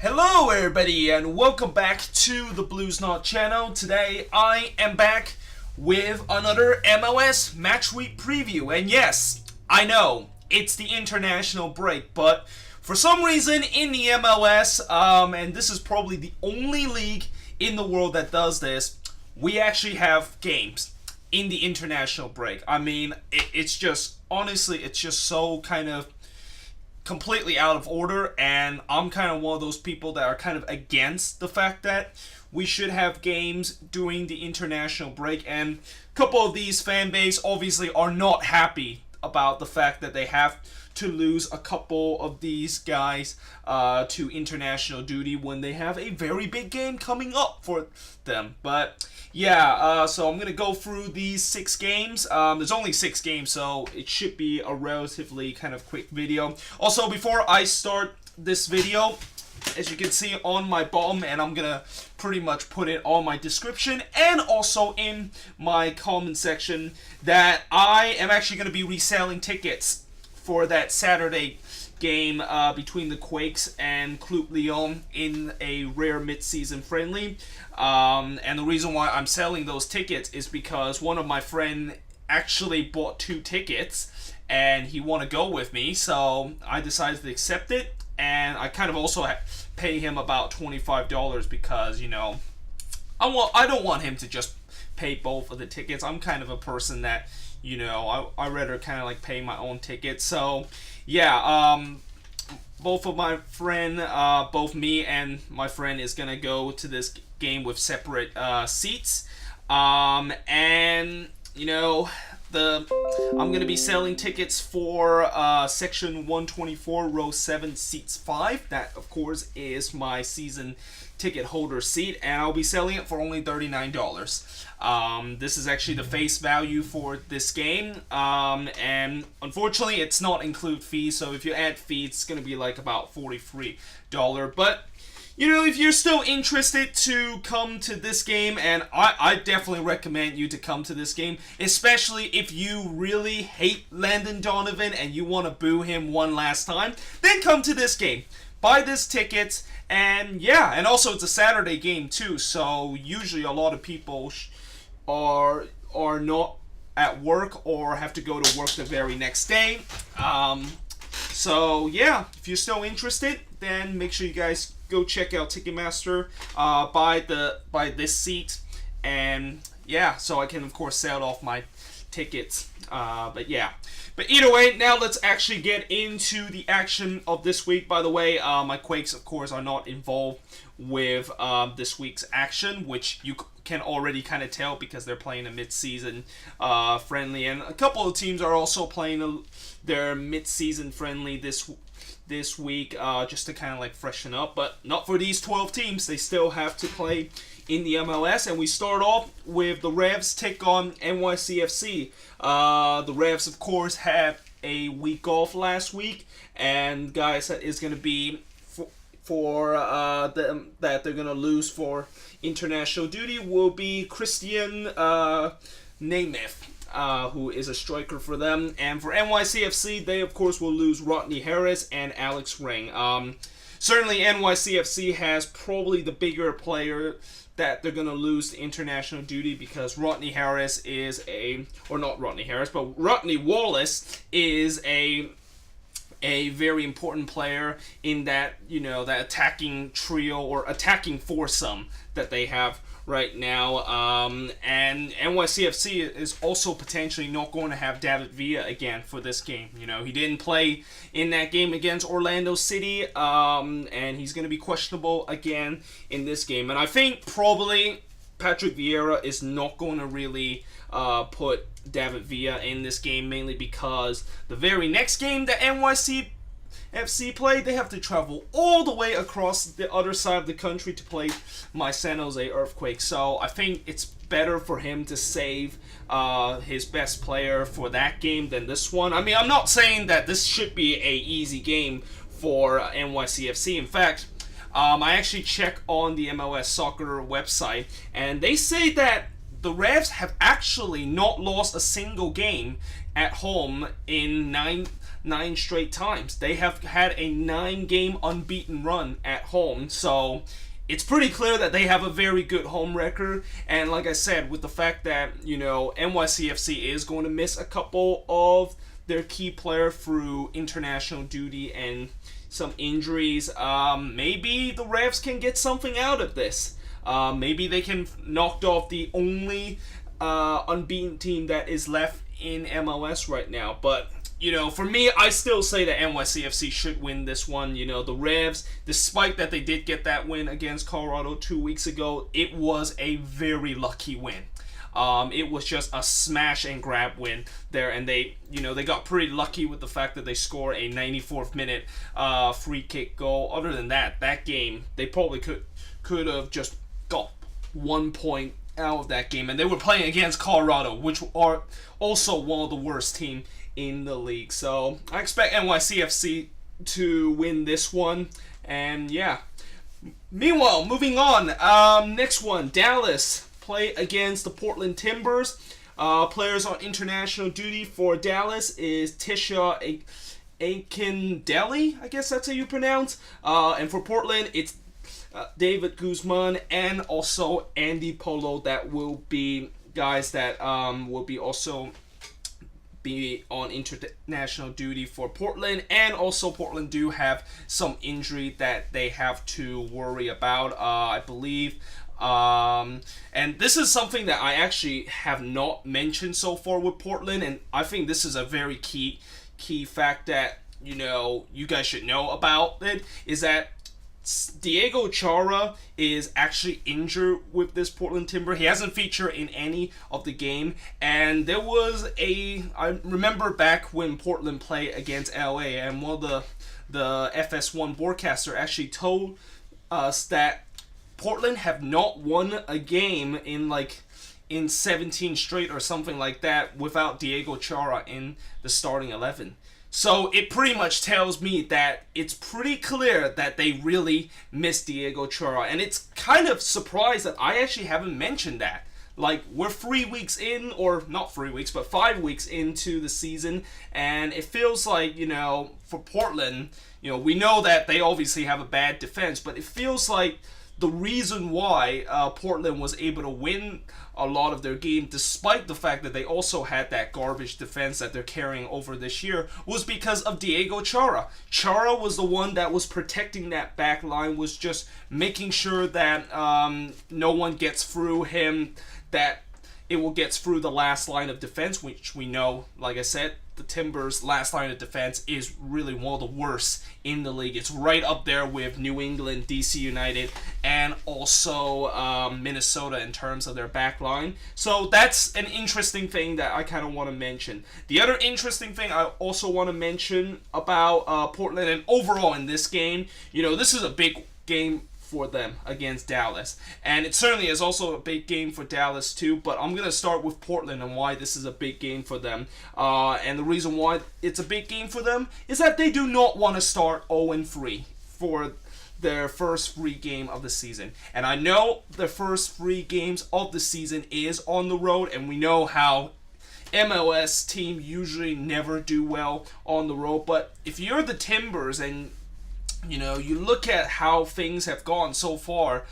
Hello everybody and welcome back to the Blues Knot channel. Today I am back with another MLS Matchweek preview. And yes, I know, it's the international break, but for some reason in the MLS, and this is probably the only league in the world that does this, we actually have games in the international break. I mean, it's just, honestly, it's just so kind of completely out of order, and I'm kind of one of those people that are kind of against the fact that we should have games during the international break, and a couple of these fan base obviously are not happy about the fact that they have to lose a couple of these guys to international duty when they have a very big game coming up for them. But yeah, so I'm going to go through these 6 games. There's only 6 games, so it should be a relatively kind of quick video. Also, before I start this video, as you can see on my bottom, and I'm going to pretty much put it on my description and also in my comment section, that I am actually going to be reselling tickets for that Saturday game between the Quakes and Club Lyon in a rare mid-season friendly. And the reason why I'm selling those tickets is because one of my friends actually bought 2 tickets and he wanted to go with me, so I decided to accept it. And I kind of also pay him about $25 because, you know, I don't want him to just pay both of the tickets. I'm kind of a person that, you know, I rather kind of like pay my own tickets. So yeah, both of my friend, both me and my friend is gonna go to this game with separate seats, and you know, I'm gonna be selling tickets for section 124, row 7, seats 5. That of course is my season ticket holder seat, and I'll be selling it for only $39. This is actually the face value for this game, and unfortunately it's not include fees, so if you add fees it's going to be like about $43. But you know, if you're still interested to come to this game, and I definitely recommend you to come to this game, especially if you really hate Landon Donovan and you want to boo him one last time, then come to this game. Buy this ticket, and yeah, and also it's a Saturday game too, so usually a lot of people are not at work or have to go to work the very next day. So yeah, if you're still interested, then make sure you guys go check out Ticketmaster, buy this seat, and yeah, so I can of course sell off my tickets. But yeah. But either way, now let's actually get into the action of this week. By the way, my Quakes, of course, are not involved with this week's action, which you can already kind of tell because they're playing a mid-season friendly. And a couple of teams are also playing their mid-season friendly this week, just to kind of like freshen up. But not for these 12 teams. They still have to play in the MLS, and we start off with the Revs take on NYCFC. The Revs, of course, had a week off last week, and guys, that is going to be for them that they're going to lose for international duty will be Christian Nemeth, who is a striker for them, and for NYCFC, they of course will lose Rodney Harris and Alex Ring. Certainly, NYCFC has probably the bigger player that they're going to lose to international duty because Rodney Harris is Rodney Wallace is a very important player in that, you know, that attacking trio or attacking foursome that they have right now. And NYCFC is also potentially not going to have David Villa again for this game. You know, he didn't play in that game against Orlando City, and he's going to be questionable again in this game. And I think probably Patrick Vieira is not going to really put David Villa in this game, mainly because the very next game that NYCFC played, they have to travel all the way across the other side of the country to play my San Jose Earthquakes. So I think it's better for him to save his best player for that game than this one. I mean, I'm not saying that this should be a easy game for NYCFC. In fact, I actually checked on the MLS Soccer website, and they say that the Revs have actually not lost a single game at home in 9 straight times. They have had a 9-game unbeaten run at home, so it's pretty clear that they have a very good home record. And like I said, with the fact that, NYCFC is going to miss a couple of their key player through international duty and some injuries, maybe the Revs can get something out of this. Maybe they can knock off the only unbeaten team that is left in MLS right now. But for me, I still say that NYCFC should win this one. The Revs, despite that they did get that win against Colorado 2 weeks ago, it was a very lucky win. It was just a smash and grab win there, and they got pretty lucky with the fact that they scored a 94th minute free kick goal. Other than that game, they probably could have just got 1 point out of that game, and they were playing against Colorado, which are also one of the worst teams in the league. So I expect NYCFC to win this one, and yeah. Meanwhile, moving on, next one, Dallas play against the Portland Timbers. Players on international duty for Dallas is Tisha Akindele, I guess that's how you pronounce. And for Portland, it's David Guzman and also Andy Polo. That will be guys that will be also be on international duty for Portland, and also Portland do have some injury that they have to worry about, I believe. And this is something that I actually have not mentioned so far with Portland, and I think this is a very key fact that you guys should know about it, is that Diego Chara is actually injured with this Portland Timber. He hasn't featured in any of the game, and there was I remember back when Portland played against LA, and one of the FS1 broadcaster actually told us that Portland have not won a game in 17 straight or something like that without Diego Chara in the starting 11. So it pretty much tells me that it's pretty clear that they really miss Diego Chara. And it's kind of surprised that I actually haven't mentioned that. We're 3 weeks in, or not 3 weeks, but 5 weeks into the season. And it feels like, for Portland, we know that they obviously have a bad defense, but it feels like the reason why Portland was able to win a lot of their game, despite the fact that they also had that garbage defense that they're carrying over this year, was because of Diego Chara. Chara was the one that was protecting that back line, was just making sure that no one gets through him, that it will get through the last line of defense, which we know, like I said, the Timbers' last line of defense is really one of the worst in the league. It's right up there with New England, DC United, and also Minnesota in terms of their back line. So that's an interesting thing that I kind of want to mention. The other interesting thing I also want to mention about Portland, and overall in this game, this is a big game for them against Dallas, and it certainly is also a big game for Dallas too, but I'm going to start with Portland and why this is a big game for them, and the reason why it's a big game for them is that they do not want to start 0-3 for their first 3 game of the season. And I know the first 3 games of the season is on the road, and we know how MLS team usually never do well on the road, but if you're the Timbers and you look at how things have gone so far,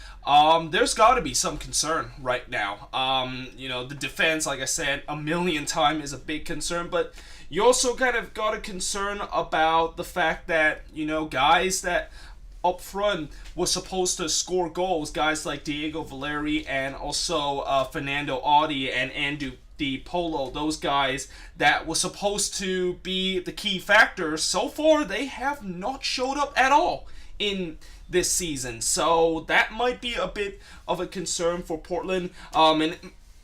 there's got to be some concern right now. The defense, like I said, a million times is a big concern, but you also kind of got a concern about the fact that, guys that up front was supposed to score goals, guys like Diego Valeri and also Fernando Audi and Andy Polo, those guys that were supposed to be the key factors, so far they have not showed up at all in this season. So that might be a bit of a concern for Portland. And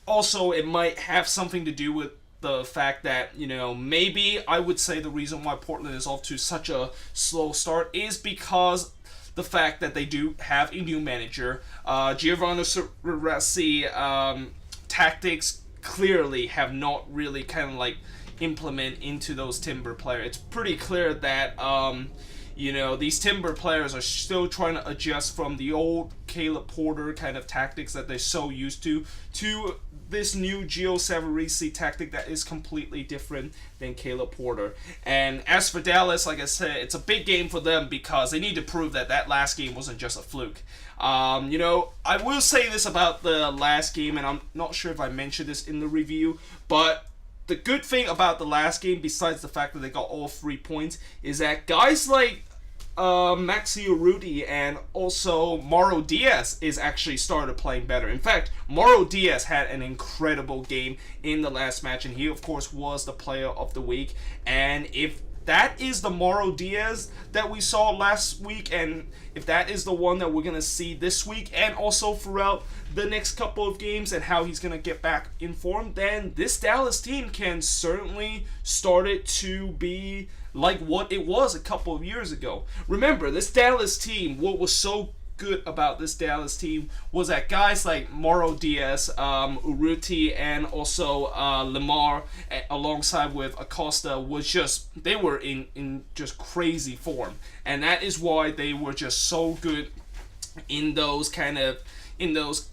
also it might have something to do with the fact that, maybe I would say the reason why Portland is off to such a slow start is because the fact that they do have a new manager. Giovanni Rossi tactics clearly have not really kind of implement into those Timber players. It's pretty clear that you know, these Timber players are still trying to adjust from the old Caleb Porter kind of tactics that they're so used to this new Gio Savarese tactic that is completely different than Caleb Porter. And as for Dallas, like I said, it's a big game for them because they need to prove that that last game wasn't just a fluke. You know, I will say this about the last game, and I'm not sure if I mentioned this in the review, but the good thing about the last game, besides the fact that they got all 3 points, is that guys like Maxi Urruti and also Mauro Diaz is actually started playing better. In fact, Mauro Diaz had an incredible game in the last match, and he of course was the player of the week. And if that is the Mauro Diaz that we saw last week, and if that is the one that we're going to see this week and also throughout the next couple of games and how he's going to get back in form, then this Dallas team can certainly start it to be like what it was a couple of years ago. Remember, this Dallas team, what was so good about this Dallas team was that guys like Mauro Diaz, Urruti, and also Lemar, alongside with Acosta, was just, they were in just crazy form. And that is why they were just so good in those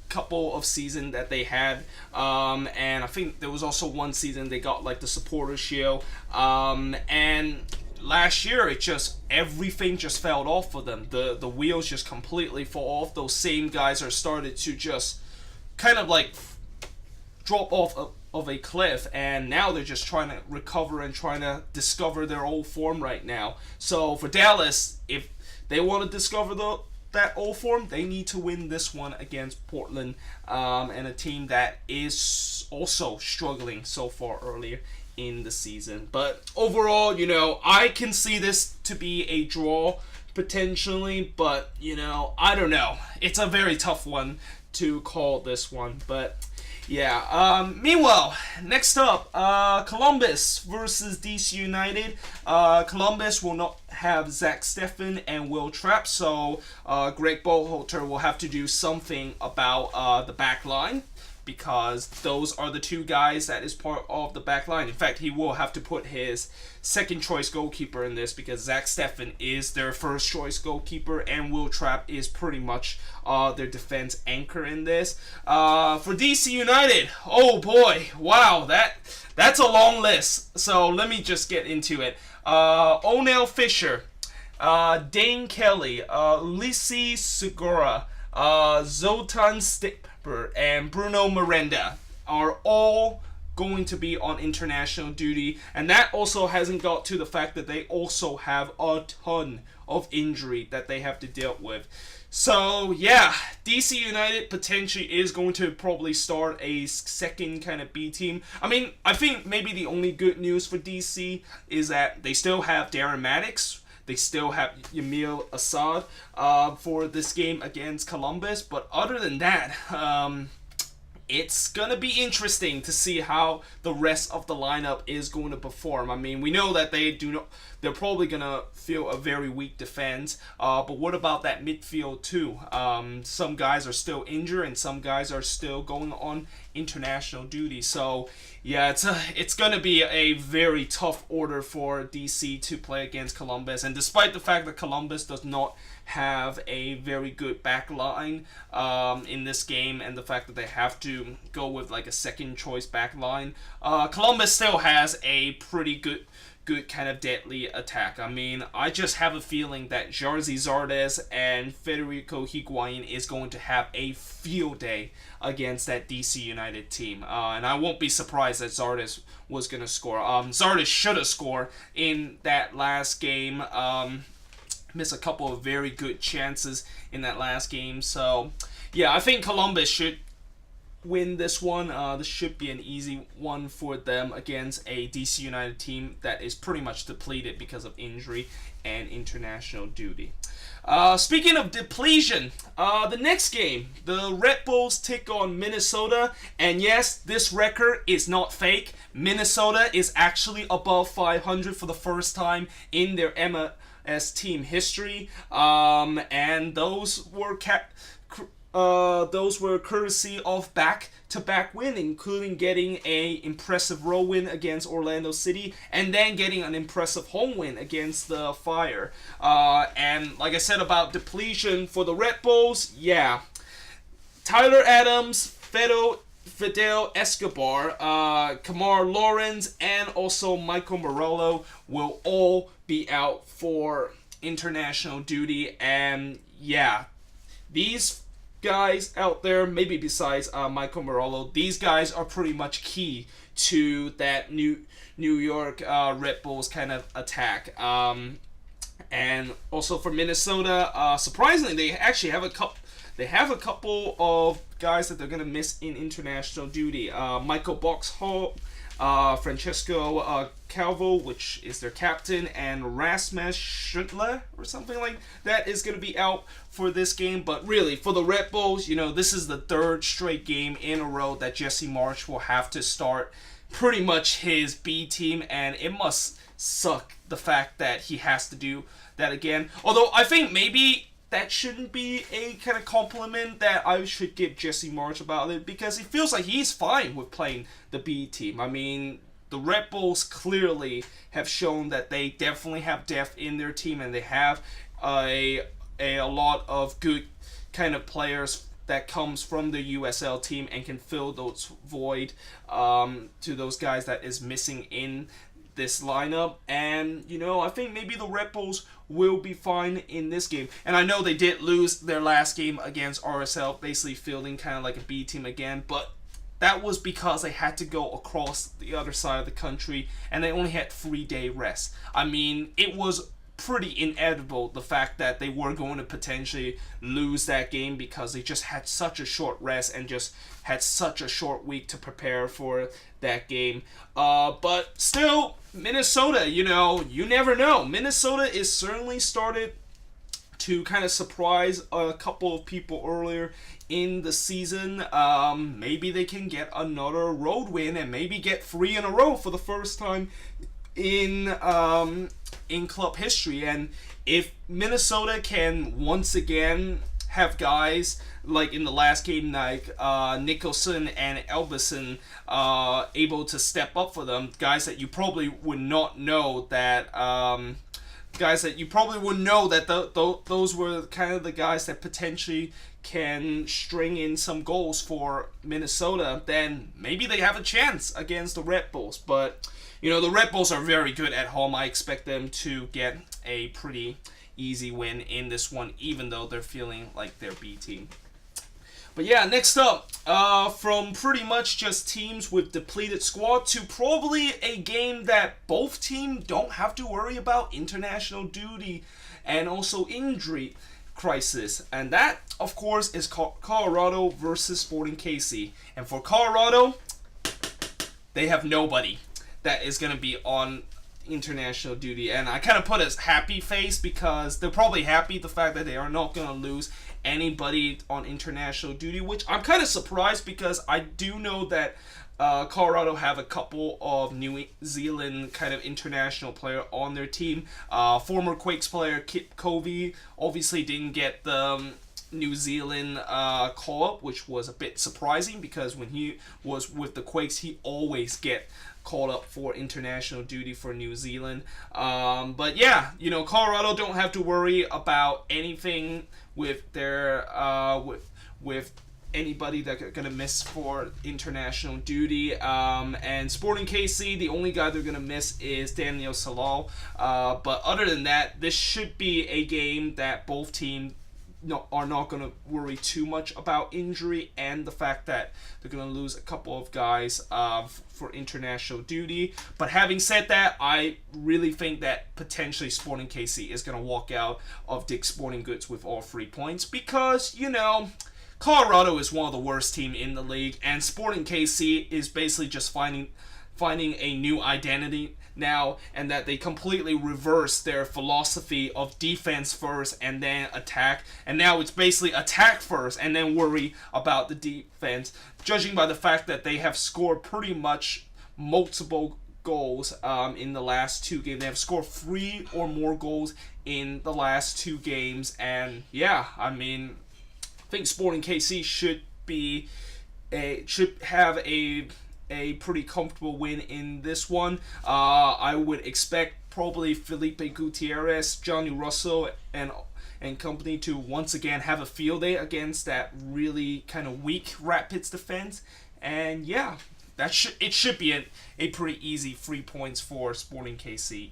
couple of seasons that they had. And I think there was also one season they got like the Supporters Shield. And last year, it just, everything just fell off for them. The wheels just completely fall off. Those same guys are started to just kind of like drop off of a cliff, and now they're just trying to recover and trying to discover their old form right now. So for Dallas, if they want to discover that old form, they need to win this one against Portland, and a team that is also struggling so far earlier in the season. But overall, you know, I can see this to be a draw potentially, but you know, I don't know. It's a very tough one to call this one, but yeah. Meanwhile, next up, Columbus versus DC United. Columbus will not have Zach Steffen and Will Trapp, so Greg Berhalter will have to do something about the back line, because those are the two guys that is part of the back line. In fact, he will have to put his second choice goalkeeper in this, because Zach Steffen is their first choice goalkeeper and Will Trapp is pretty much their defense anchor in this. For DC United, oh boy, wow, that's a long list. So let me just get into it. Onel Fisher, Dane Kelly, Lissi Segura, Zoltan Stipper, and Bruno Miranda are all going to be on international duty, and that also hasn't got to the fact that they also have a ton of injury that they have to deal with. So yeah, DC United potentially is going to probably start a second kind of B team. I mean, I think maybe the only good news for DC is that they still have Darren Maddox. They still have Yamil Assad for this game against Columbus. But other than that, it's going to be interesting to see how the rest of the lineup is going to perform. I mean, we know that they're probably going to feel a very weak defense. But what about that midfield too? Some guys are still injured and some guys are still going on international duty. So yeah, it's going to be a very tough order for DC to play against Columbus. And despite the fact that Columbus does not have a very good back line in this game, and the fact that they have to go with like a second choice back line, Columbus still has a pretty good kind of deadly attack. I mean, I just have a feeling that Jarzy Zardes and Federico Higuain is going to have a field day against that DC United team. And I won't be surprised that Zardes was going to score. Zardes should have scored in that last game. Missed a couple of very good chances in that last game. So yeah, I think Columbus should win this one. This should be an easy one for them against a DC United team that is pretty much depleted because of injury and international duty. Speaking of depletion, the next game, the Red Bulls take on Minnesota, and yes, this record is not fake. Minnesota is actually above 500 for the first time in their MLS team history, and those were those were courtesy of back-to-back win, including getting a impressive road win against Orlando City and then getting an impressive home win against the Fire. And like I said about depletion for the Red Bulls, yeah, Tyler Adams, Fidel Escobar, Kamar Lawrence, and also Michael Morello will all be out for international duty. And yeah, these guys out there, maybe besides Michael Morello, these guys are pretty much key to that New York Red Bulls kind of attack. And also for Minnesota, surprisingly, they actually have a couple. They have a couple of guys that they're going to miss in international duty. Michael Boxhall, Francesco Calvo, which is their captain, and Rasmus Schindler or something like that is going to be out for this game. But really, for the Red Bulls, this is the third straight game in a row that Jesse Marsch will have to start pretty much his B team, and it must suck the fact that he has to do that again. Although I think maybe that shouldn't be a kind of compliment that I should give Jesse Marsch about it, because he feels like he's fine with playing the B team. I mean, the Red Bulls clearly have shown that they definitely have depth in their team, and they have a lot of good kind of players that comes from the USL team and can fill those void to those guys that is missing in this lineup. And I think maybe the Red Bulls will be fine in this game. And I know they did lose their last game against RSL, basically fielding kind of like a B team again, but that was because they had to go across the other side of the country and they only had 3-day rest. I mean, it was pretty inevitable, the fact that they were going to potentially lose that game, because they just had such a short rest and just had such a short week to prepare for that game. But still, Minnesota, you never know. Minnesota is certainly started to kind of surprise a couple of people earlier in the season. Maybe they can get another road win and maybe get 3 in a row for the first time in club history. And if Minnesota can once again have guys like in the last game, like Nicholson and Elbison, able to step up for them, guys that you probably would not know that those were kind of the guys that potentially can string in some goals for Minnesota, then maybe they have a chance against the Red Bulls. But the Red Bulls are very good at home. I expect them to get a pretty easy win in this one, even though they're feeling like their B team. But yeah, next up, from pretty much just teams with depleted squad to probably a game that both teams don't have to worry about international duty and also injury crisis. And that, of course, is Colorado versus Sporting KC. And for Colorado, they have nobody that is going to be on international duty. And I kind of put a happy face, because they're probably happy the fact that they are not going to lose anybody on international duty, which I'm kind of surprised, because I do know that Colorado have a couple of New Zealand kind of international player on their team. Former Quakes player Kip Covey obviously didn't get the New Zealand call-up, which was a bit surprising, because when he was with the Quakes, he always get called up for international duty for New Zealand. But yeah, Colorado don't have to worry about anything with their with anybody that they're gonna miss for international duty. And Sporting KC, the only guy they're gonna miss is Daniel Salal. But other than that, this should be a game that both teams are not going to worry too much about injury and the fact that they're going to lose a couple of guys for international duty. But having said that, I really think that potentially Sporting KC is going to walk out of Dick's Sporting Goods with all 3 points, because, Colorado is one of the worst teams in the league, and Sporting KC is basically just finding a new identity now, and that they completely reversed their philosophy of defense first and then attack, and now it's basically attack first and then worry about the defense, judging by the fact that they have scored pretty much multiple goals in the last 2 games. They have scored 3 or more goals in the last 2 games, and yeah, I mean, think Sporting KC should have a pretty comfortable win in this one. I would expect probably Felipe Gutierrez, Johnny Russell, and company to once again have a field day against that really kind of weak Rapids defense. And yeah, it should be a pretty easy 3 points for Sporting KC.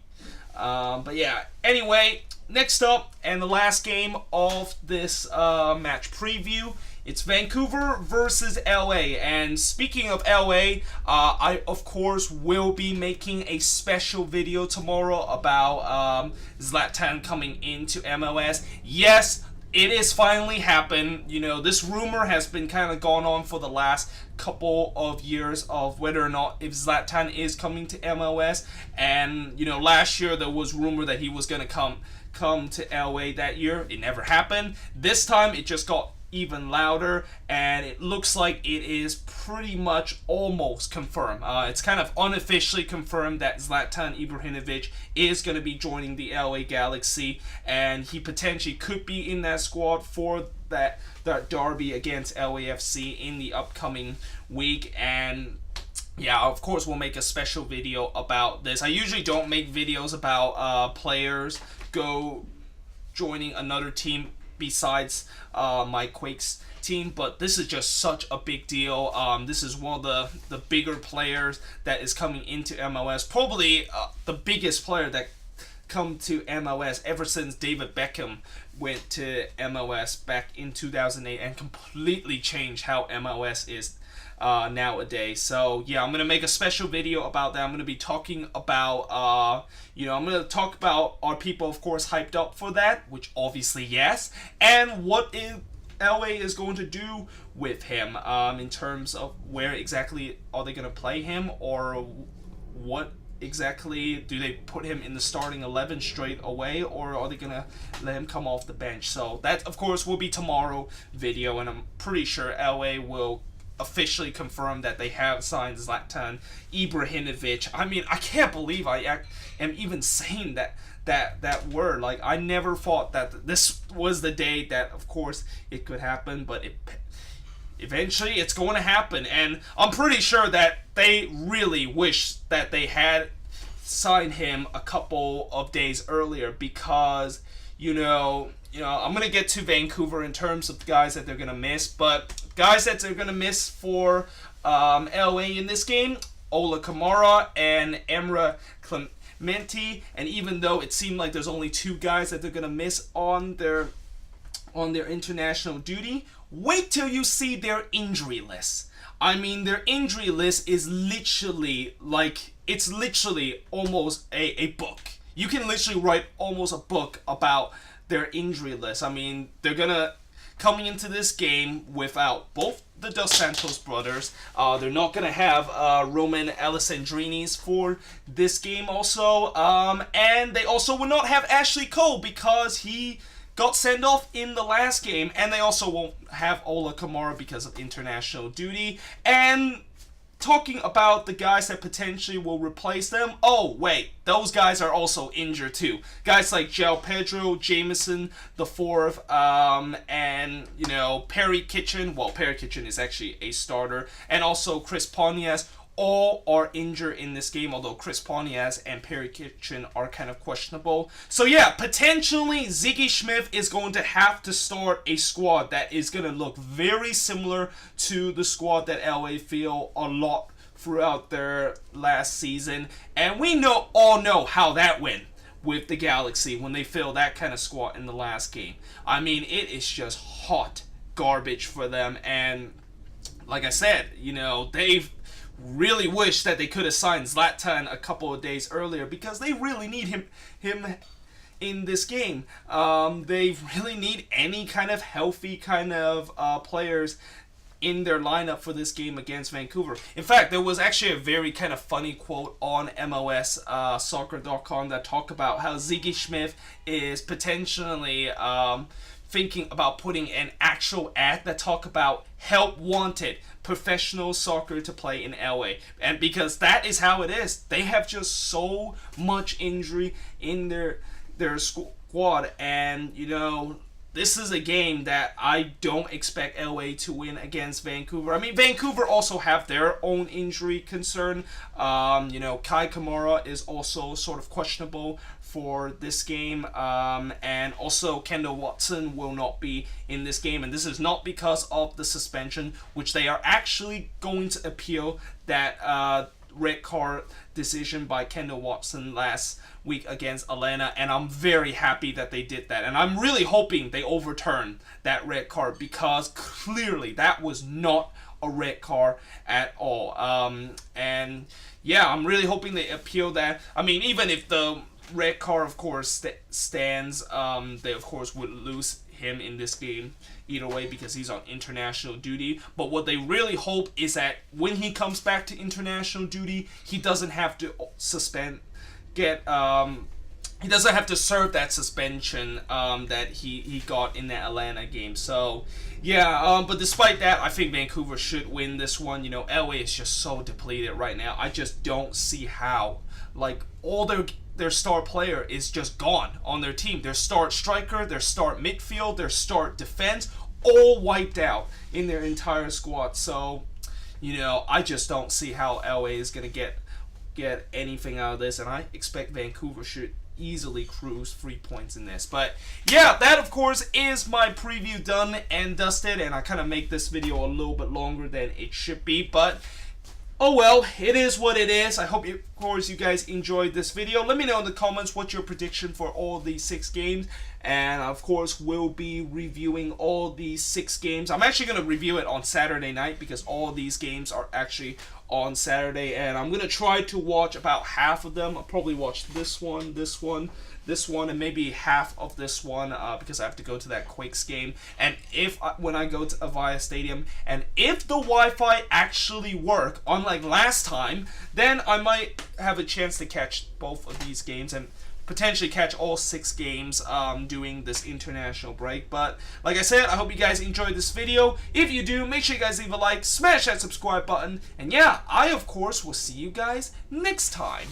But yeah, anyway, next up, and the last game of this match preview, it's Vancouver versus LA. And speaking of LA, I of course will be making a special video tomorrow about Zlatan coming into MLS. Yes, it is finally happened. You know, this rumor has been kind of gone on for the last couple of years of whether or not if Zlatan is coming to MLS. And you know, last year there was rumor that he was gonna come to LA that year. It never happened. This time it just got even louder, and it looks like it is pretty much almost confirmed. It's kind of unofficially confirmed that Zlatan Ibrahimovic is going to be joining the LA Galaxy, and he potentially could be in that squad for that derby against LAFC in the upcoming week. And yeah, of course we'll make a special video about this. I usually don't make videos about players joining another team besides my Quakes team, but this is just such a big deal. This is one of the bigger players that is coming into MLS, probably the biggest player that come to MLS ever since David Beckham went to MLS back in 2008 and completely changed how MLS is nowadays. So yeah, I'm gonna make a special video about that. I'm gonna be talking about I'm gonna talk about, are people of course hyped up for that, which obviously yes, and what LA is going to do with him in terms of where exactly are they gonna play him, or what exactly do they put him in the starting 11 straight away, or are they gonna let him come off the bench? So that of course will be tomorrow video, and I'm pretty sure LA will officially confirm that they have signed Zlatan Ibrahimovic. I mean, I can't believe I am even saying that word. Like, I never thought that this was the day that, of course, it could happen, but eventually it's going to happen. And I'm pretty sure that they really wish that they had signed him a couple of days earlier, because I'm going to get to Vancouver in terms of guys that they're going to miss, but guys that they're going to miss for LA in this game, Ola Kamara and Emre Clemente. And even though it seemed like there's only two guys that they're going to miss on their international duty, wait till you see their injury list. I mean, their injury list is literally it's literally almost a book. You can literally write almost a book about their injury list. I mean, they're gonna coming into this game without both the Dos Santos brothers. They're not gonna have Roman Alessandrinis for this game also, and they also will not have Ashley Cole because he got sent off in the last game, and they also won't have Ola Kamara because of international duty. And talking about the guys that potentially will replace them, oh wait, those guys are also injured too. Guys like João Pedro, Jameson the fourth, and Perry Kitchen. Well, Perry Kitchen is actually a starter, and also Chris Pontias. All are injured in this game, although Chris Pontias and Perry Kitchen are kind of questionable. So yeah, potentially Ziggy Smith is going to have to start a squad that is going to look very similar to the squad that LA field a lot throughout their last season. And we all know how that went with the Galaxy when they filled that kind of squad in the last game. I mean, it is just hot garbage for them. And like I said, they've really wish that they could have signed Zlatan a couple of days earlier, because they really need him in this game. They really need any kind of healthy kind of players in their lineup for this game against Vancouver. In fact, there was actually a very kind of funny quote on MLS soccer.com that talked about how Ziggy Smith is potentially thinking about putting an actual ad that talk about help wanted professional soccer to play in LA. And because that is how it is. They have just so much injury in their squad, and this is a game that I don't expect LA to win against Vancouver. I mean, Vancouver also have their own injury concern. Kai Kamara is also sort of questionable for this game. And also Kendall Watson will not be in this game. And this is not because of the suspension, which they are actually going to appeal that red card decision by Kendall Watson last week against Atlanta, and I'm very happy that they did that, and I'm really hoping they overturn that red card, because clearly that was not a red card at all. And yeah, I'm really hoping they appeal that. I mean, even if the red card of course stands, they of course would lose him in this game either way because he's on international duty. But what they really hope is that when he comes back to international duty, he doesn't have to he doesn't have to serve that suspension that he got in that Atlanta game. So yeah, but despite that, I think Vancouver should win this one. LA is just so depleted right now. I just don't see how, like, all their star player is just gone on their team. Their start striker, their start midfield, their start defense, all wiped out in their entire squad. So, I just don't see how LA is going to get anything out of this, and I expect Vancouver should easily cruise 3 points in this. But yeah, that of course is my preview done and dusted, and I kind of make this video a little bit longer than it should be, but oh well, it is what it is. I hope, of course, you guys enjoyed this video. Let me know in the comments what's your prediction for all these 6 games. And, of course, we'll be reviewing all these 6 games. I'm actually going to review it on Saturday night because all these games are actually on Saturday. And I'm going to try to watch about half of them. I'll probably watch this one, and maybe half of this one because I have to go to that Quakes game. And when I go to Avaya Stadium, and if the Wi-Fi actually work, unlike last time, then I might have a chance to catch both of these games and potentially catch all 6 games during this international break. But like I said, I hope you guys enjoyed this video. If you do, make sure you guys leave a like, smash that subscribe button, and yeah, I of course will see you guys next time.